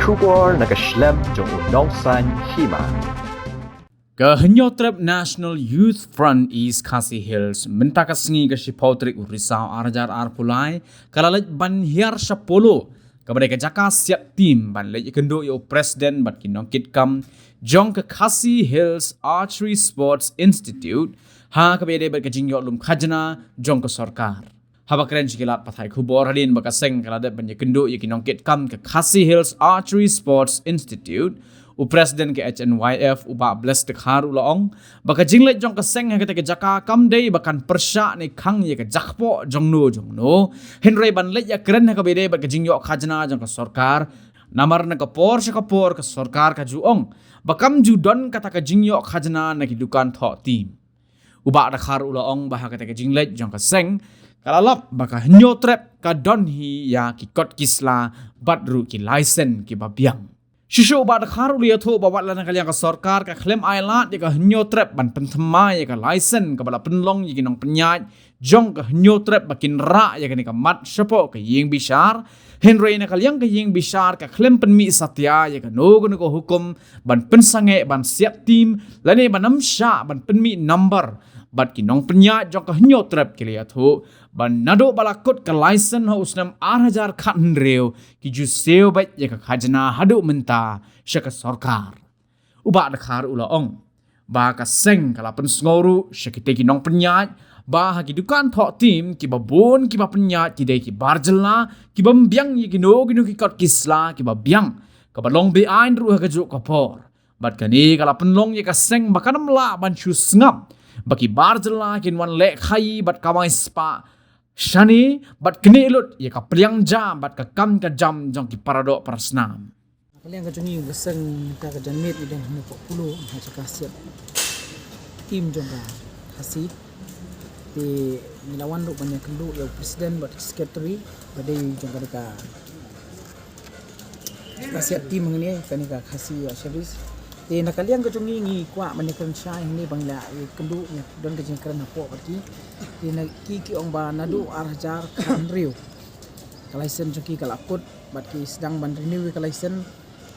Shubor nakaslem jong unongsan hima. Kehenyotrep National Youth Front East Khasi Hills mentakasngi ke Shipotrik Urisau Arjar Arpulai kalalit banhiar Sapolo kepada kejaka siap tim ban lej kendo yo presiden bat kinongkit kam jong ke Khasi Hills Archery Sports Institute ha kebede bat kejingyo lum khajna jong ke sarkar. Haba keren sikilat pathai khubor hadin bakaseng kaladat banya kendo yo kinongkit kam ke Khasi Hills Archery Sports Institute Presiden ke HNYF uba belas dekhar ulaong baka jinglet jong keseng ha kete jaka kamdei bakan persya ni khang ye ke jakpo jongno Henry ban let ya keren ha kabede baka jingyo khajna jong ke sarkar namar na kapor ke sarkar ka juong bakam judon kata ka jingyo khajna na kidukan tho tim uba dekhar ulaong bah kete jinglet jong keseng kalalap baka nyotrep ka donhi ya ki kot kisla badru ki license ki babiang Shisho ba dekhar ulia tho bawat lana kalian ka sarkar ka klaim ailat ya ka nyotrep ban penthema ya ka license ka bala penlong ya kinong penyaj jong ka nyotrep bakin ra ya ka mat sepo ka ying bishar Henry na kalian ka ying bishar ka klaim penmi satya ya ka no ko hukum ban pensange ban siap tim lane ban namsha ban penmi number bat kinong penyaj jong ka nyotrep kilia tho ban nado balakot ka license ha usnam 8000 khan reu ki ju seo bat ya ka khajna hadu menta syaka sarkar uba dekhar ulaong ba ka seng kala pen sngoru syakite kinong penyaj ba ha ki dukan tho tim ki babon ki ba penyaj ki dei ki barjela ki bambiang ye gino ki kot kisla ki babiang ka balong be ain ru ha ka ju ka por bat kani kala penlong ye ka seng bakanam la ban chu ngap baki barjela kin wan le khai bat kamai spa Shani bat kini ilut ya ka priang jam bat ka kam ka jam jong ki parado prasnam. Kalian ka jungi geseng ka janmit idang hanu 40 ha caka siap tim jong ka hasi di nilawan do banyak kendo ya presiden bat secretary badai jong ka siap tim ngini kan ka hasi service di nakalian ka jungi ngi kwa manikan syai ni bangla kendo ya don ka jing kerana po pati di ki ong ba nadu arjar kan riu kalaisen joki kalakut bat ki sedang ban renew kalaisen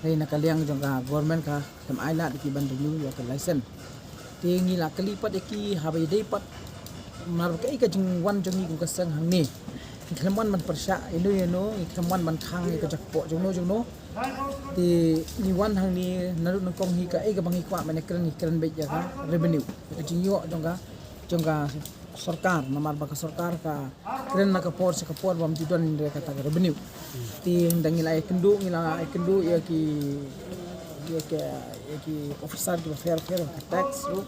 dai nakaliang jong ka government ka tam aila di ban renew ya kalaisen di ngi la kalipat ki habai dai pat mar ka ika jing wan jongi ku kasang hang ni klemon man persya inu no klemon man khang ka jakpo jongno di ni wan hang ni nadu nangkong hi ka ika bangi kwa mane keren be ya ka revenue ka jing yo jong ka sarkar namar baka sarkar ka keren na kapor sa kapor bam judon re kata revenue ti dangila ay kendu ya ki officer di fair tax ru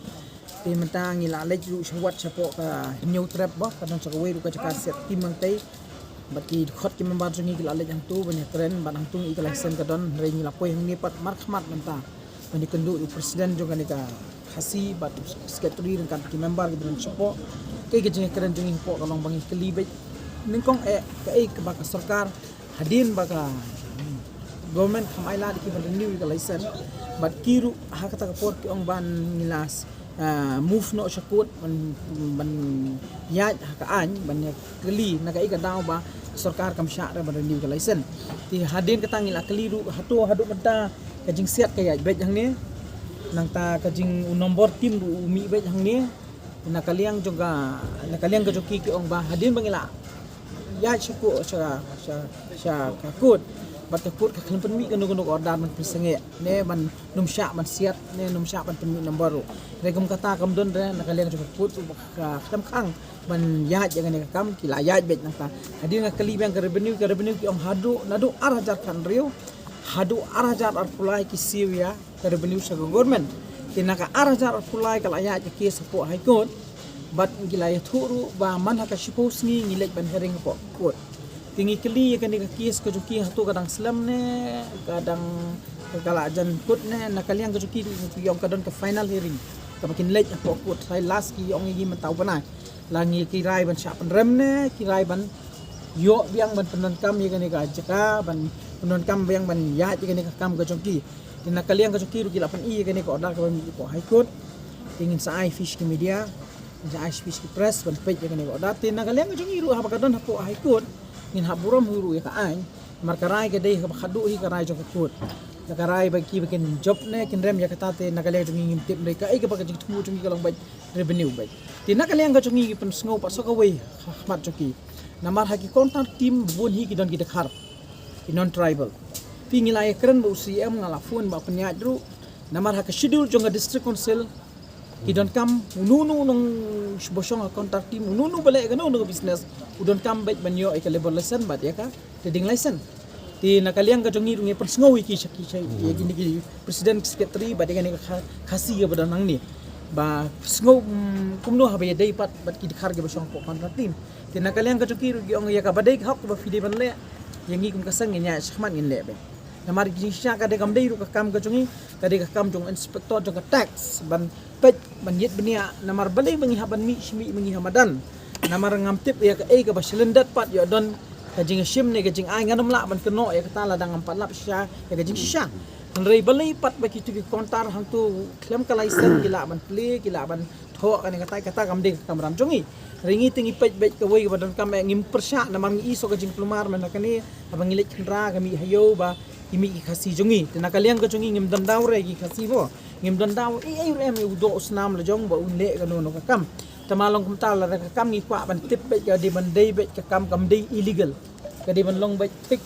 ti mentang ila lej ru swat sapo ka new trap ba kadang sa kawe ru ka set timang tay baki khot ki membar jungi ila lej ang tu banyak keren ban ang tung ika license ka don re ngila poy hang ni pat mar khmat menta bani kendu presiden juga ni ka hasi bat secretary dan kan ki member ki dan sapo kay gajeng keren jungi po kalong bangi kelibet ningkong kay ka baka sarkar hadin baka government kamaila di ban renew ka license bat kiru ha kata ka pot ki ong ban nilas move no syakut ban ya ka an ban keli na kay ka daw ba sarkar kam sya ban renew ka license ti hadin katangil akliru hadu menta kajing siat kay bet yang ni nang ta kajing nombor tim umi bet yang ni nakaliang ka joki ki ong ba hadin bangila ya syuku sya kakut bat kakut ka klempen mi kanu order man pisenge ne ban numsya ban siat ne numsya ban temi nombor re kum kata kam don re nakaliang ka kakut ka kam khang ban ya jangan ka kam ki la ya bet nang ta hadin nakali bang ka revenue ki ong nadu arajar kan rio hadu arajar arpulai ki siya ka revenue sa government tinaka arajar pulai kala ya ki sapo high court bat gilaya thuru ba man haka shipos ni ngilek ban hering po court tingi keli kan ka kes ka juki hatu kadang slam ne kadang kala jan court ne nakaliang ka juki yong kadon ka final hearing ka makin late po court sai last ki yong ngi mataw panai langi kirai ban sya rem ne kirai ban yo biang ban penon kam ye kan ka jaka ban penon kam biang ban ya kan ka kam ka juki Tina kalian ka joki ru gila pan i kani ko order ka ban po high court tingin sa fish ki media sa fish ki press ban page kani ko order tina kalian ka joki ru ha ba kadon ha po high court ngin haburam huru ya ka an markarai ke dei khadu hi karai jong kut karai bagi bikin job ne kin rem ya kata te nakaliang jong ngim tip mereka ai ke bagi tumu jong kalong bai revenue bai ti nakaliang ga jong ngi pen sngo pa so ka wei mat joki namar haki kontan tim bun hi ki don ki dekhar ki non tribal pi ngilai keren bu CM ngala phone ba penyat ru namar haki schedule jong district council ki don kam ununu nong bosong kontak tim ununu bale ga no business udon kam bai banyo ai ka labor license ba ya ka trading license ti nakaliang ka jongi rungi persngowi ki ya gini ki presiden secretary ba dengan khasi ya badan nang ni ba sngau kumno ha ba dei pat bat ki dikhar ge basong ko kontra tim ti nakaliang ka jongi rugi ong ya ka badai hak ba fide ban le yangi kum kasang nya shkhman ngin le be namar ki sha ka de kam dei ru ka kam ka jongi ka de ka kam jong inspector jong ka tax ban pet ban yet benia namar balai bangi haban mi shmi bangi hamadan namar ngam tip ya ka ai ka ba silendat pat ya don kajing shim ne kajing ai nganam la ban keno ya kata la dang empat lap sya ya kajing sya nrei balai pat baki tu ki kontar hang tu klem ka license gila ban play gila ban tho kan kata kam ding kam ram jongi ringi tingi pej bej ka wei badan kam ngim persya namang iso kajing plumar man kani abang ngilik khandra kami hayo ba imi ki khasi jongi tena kaliang ka jongi ngim dan daw re ki khasi bo ngim dan daw ai rem udo usnam la jong ba unle ka no ka kam tamalong kum tal la ka kam ni kwa ban tip bej ka di ban dei bej ka kam dei illegal ka di ban long bej tik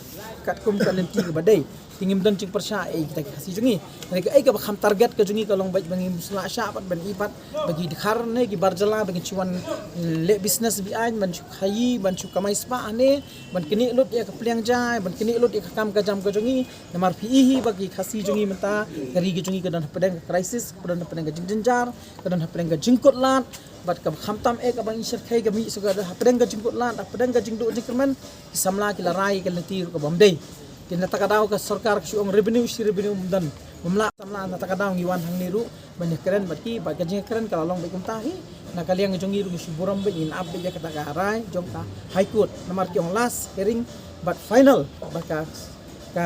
kat kum ka lenti ka badai tingim dan cing persya kita kasih jungi mereka ka kham target ka jungi ka long bej bangi musla sya pat ban ipat bagi dikhar ne ki barjala bagi cuan le business bi an ban khayi ban chu kamai spa ne ban kini lut ya ka pliang jai ban kini lut ya ka kam ka jam ka jungi namar pi bagi khasi jungi menta kari ki jungi ka dan pedang crisis dan pedang ka jingjar ka dan pedang ka jingkot lat bat ka khamtam ka bang isar khai ka mi so ka pedang ka jingkot lat pedang ka jingdo jingkerman samla ki larai ka lenti ka bomdei tin natakadaw ka sarkar ka siong revenue dan mamla samla natakadaw ngiwan hang niru banyak keren bati ba kajing keren ka long bekum tahi nakaliang jong iru si buram be in abbe ya kata karai jong ka high court namar ki ong last hearing but final baka ka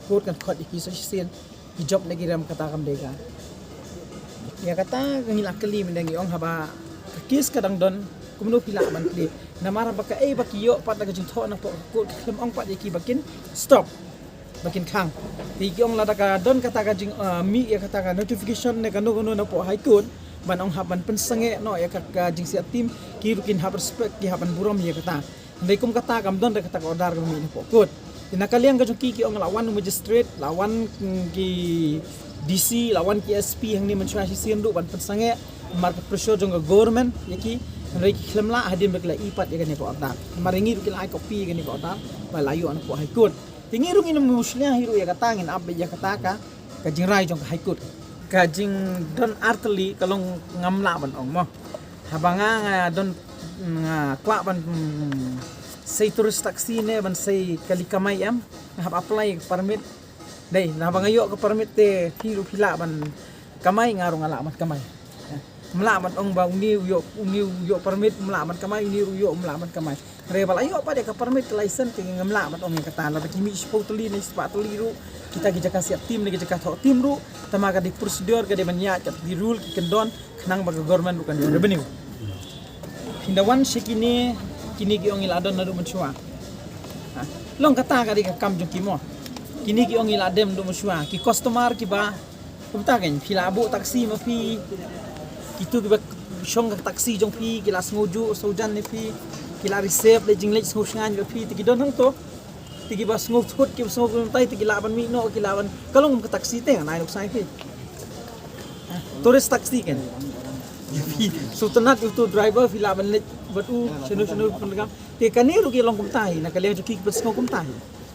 court kan khot iki so sin ki job lagi ram kata kam dega ya kata ngila kali mendangi ong haba kis kadang don kumno pila ban kli namara baka baki yo pat daga jing tho na po ko klem ong pat yaki bakin stop bakin khang ti kyong la daga don kata ka jing mi ya kata ka notification ne kanu na po high court ban ong haban pensange no ya ka jing sia tim ki rukin hab respect ki haban buram ya kata ndai kum kata kam don kata ka order ka mi na po court tinakaliang ka jong ki ong lawan magistrate lawan ki DC lawan ki SP hang ni mensuasi sindu ban pensange market pressure jong government yaki rei khlemla hadim bekla ipat ya kan ko order maringi rukil ai copy kan ko order ba layu an ko high court tingi rungin muslia hiru ya katangin abbe ya kataka ka jingrai jong high court ka jing don artli kalong ngamla ban ong mo habanga don kwa ban sei turis taksi ne ban sei kali kamai am hab apply permit dei na habanga yo ko permit te hiru pila ban kamai ngarung ala mat kamai melamat ong ba uni yo permit melamat kamai uni yo melamat kamai rebal ayo pa de ka permit license ting melamat ong kata la kimi spotuli ni spatuli ru kita ki jaka siap tim ni jaka tho tim ru tamaga di prosedur ka de manyat ka di rule ki kendon khnang ba government bukan revenue hindawan sikini kini ki ong iladon na du menchua long kata ka di ka kam jong kimo kini ki ong iladem du menchua ki customer ki ba kumta kan filabu taksi mafi itu kiba shong taksi jong pi kila ngoju sojan ne pi kila receive le jinglej ngo shngan ga pi tigi don hang to tigi bas ngo thut ki so tai tigi laban mi no ki laban kalong ka taksi te nai nok sai pi tourist taksi kan so tanat itu driver fi laban le batu senu penegam te kani ru ki long kum tai na kalian ki bas ngo kum tai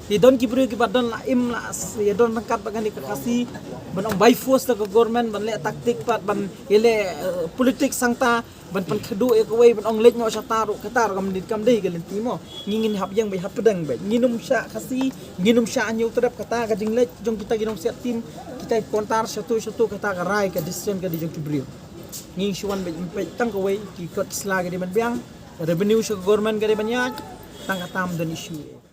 ti don ki bru ki badon la im la ya don nangkat bagani ka kasi ban ong by force ta government ban le taktik pat ban ile politik sangta ban pan khadu e ko wei ban ong lej ngo sa taru katar kam dit kam dei galen timo ngingin hap yang bai hap pedang bai nginum sya kasi nginum sya anyu terap kata ka jing lej jong kita ginom siap tim kita kontar satu kata ka rai ka decision ka di jong kibrio nging shuan bai tang ko wei ki kot sla ga di ban biang revenue sa government ga di banyak tang katam don issue